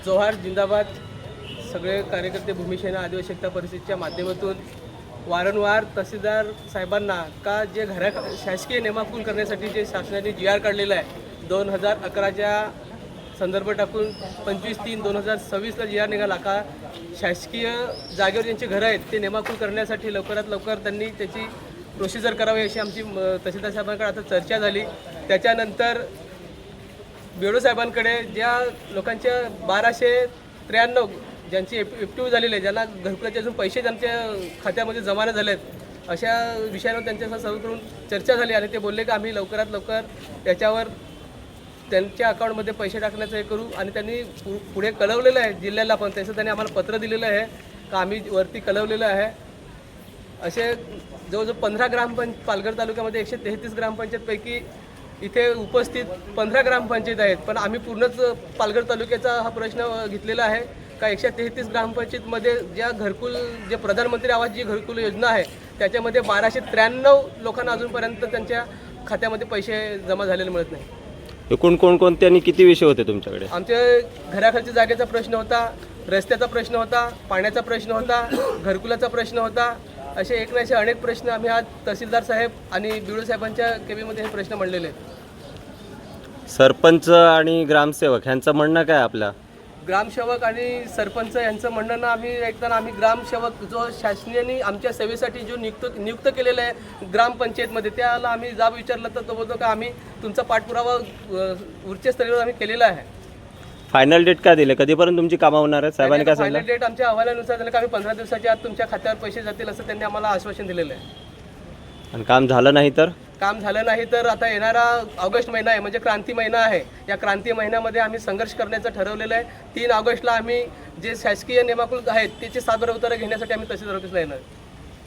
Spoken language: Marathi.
जोहार जिंदाबाद. सगळे कार्यकर्ते भूमिसेना आदिवासी एकता परिषदेच्या माध्यमातून वारंवार तहसीलदार साहेबांना का जे शासकीय नेमाकूल करण्यासाठी जे शासनाने GR काढलेला आहे 2011च्या संदर्भ टाकून 25/3/2026ला GR निघाला का शासकीय जागेवर ज्यांचे घरं आहेत ते नेमाकूल करण्यासाठी लवकरात लवकर त्यांनी त्याची प्रोसिजर करावी अशी आमची तहसीलदार साहेबांकडे आता चर्चा झाली. त्याच्यानंतर BDO साहेबांकडे ज्या लोकांच्या 1293 ज्यांची FTU झालेली आहे, ज्यांना घरकुलाचे अजून पैसे त्यांच्या खात्यामध्ये जमा नाही झालेत, अशा विषयावर त्यांच्यासह सर्व करून चर्चा झाली आणि ते बोलले की आम्ही लवकरात लवकर त्याच्यावर त्यांच्या अकाउंटमध्ये पैसे टाकण्याचं हे करू. आणि त्यांनी पुढे कळवलेलं आहे जिल्ह्याला पण, त्याचं त्यांनी आम्हाला पत्र दिलेलं आहे का आम्ही वरती कळवलेलं आहे. असे जवळजवळ 15 पालघर तालुक्यामध्ये 133 ग्रामपंचायतपैकी इथे उपस्थित 15 ग्रामपंचायत आहेत. पण आम्ही पूर्णच पालघर तालुक्याचा हा प्रश्न घेतलेला आहे का 133 ग्रामपंचायतमध्ये ज्या घरकुल जे प्रधानमंत्री आवास जी घरकुल योजना आहे त्याच्यामध्ये 1293 लोकांना अजूनपर्यंत त्यांच्या खात्यामध्ये पैसे जमा झालेले मिळत नाही. एकूण कोणकोणते आणि किती विषय होते तुमच्याकडे? आमच्या घराखालच्या जागेचा प्रश्न होता, रस्त्याचा प्रश्न होता, पाण्याचा प्रश्न होता, घरकुलाचा प्रश्न होता. असे एक नाही असे अनेक प्रश्न आम्ही आज तहसीलदार साहेब आणि BDO साहेबांच्या केबिनमध्ये हे प्रश्न मांडलेले आहेत. सरपंच आणि ग्रामसेवक ह्यांचं म्हणणं काय? आपला ग्रामसेवक आणि सरपंच यांचं म्हणणं आम्ही ऐकताना आम्ही ग्रामसेवक जो शासनाने आमच्या सेवेसाठी जो नियुक्त केलेला आहे ग्रामपंचायतमध्ये त्याला आम्ही जाब विचारलं तर तो बोलतो का आम्ही तुमचा पाठपुरावा उच्च स्तरावर आम्ही केलेला आहे. फायनल डेट काय दिले? कधीपर्यंत तुमची कामं होणार आहेत? साहेबांनी काय सांगितलं? फायनल डेट आमच्या अहवालानुसार झालं का आम्ही 15 दिवसाच्या आत तुमच्या खात्यावर पैसे जातील असं त्यांनी आम्हाला आश्वासन दिलेलं आहे. आणि काम झालं नाही तर? काम झालं नाही तर आता येणारा ऑगस्ट महिना आहे म्हणजे क्रांती महिना आहे. या क्रांती महिन्यामध्ये आम्ही संघर्ष करण्याचं ठरवलेलं आहे. 3 ऑगस्टला आम्ही जे शासकीय नेमाकुल आहेत त्याची सादर उत्तरं घेण्यासाठी आम्ही तहसीलदार ऑफिसला येणार.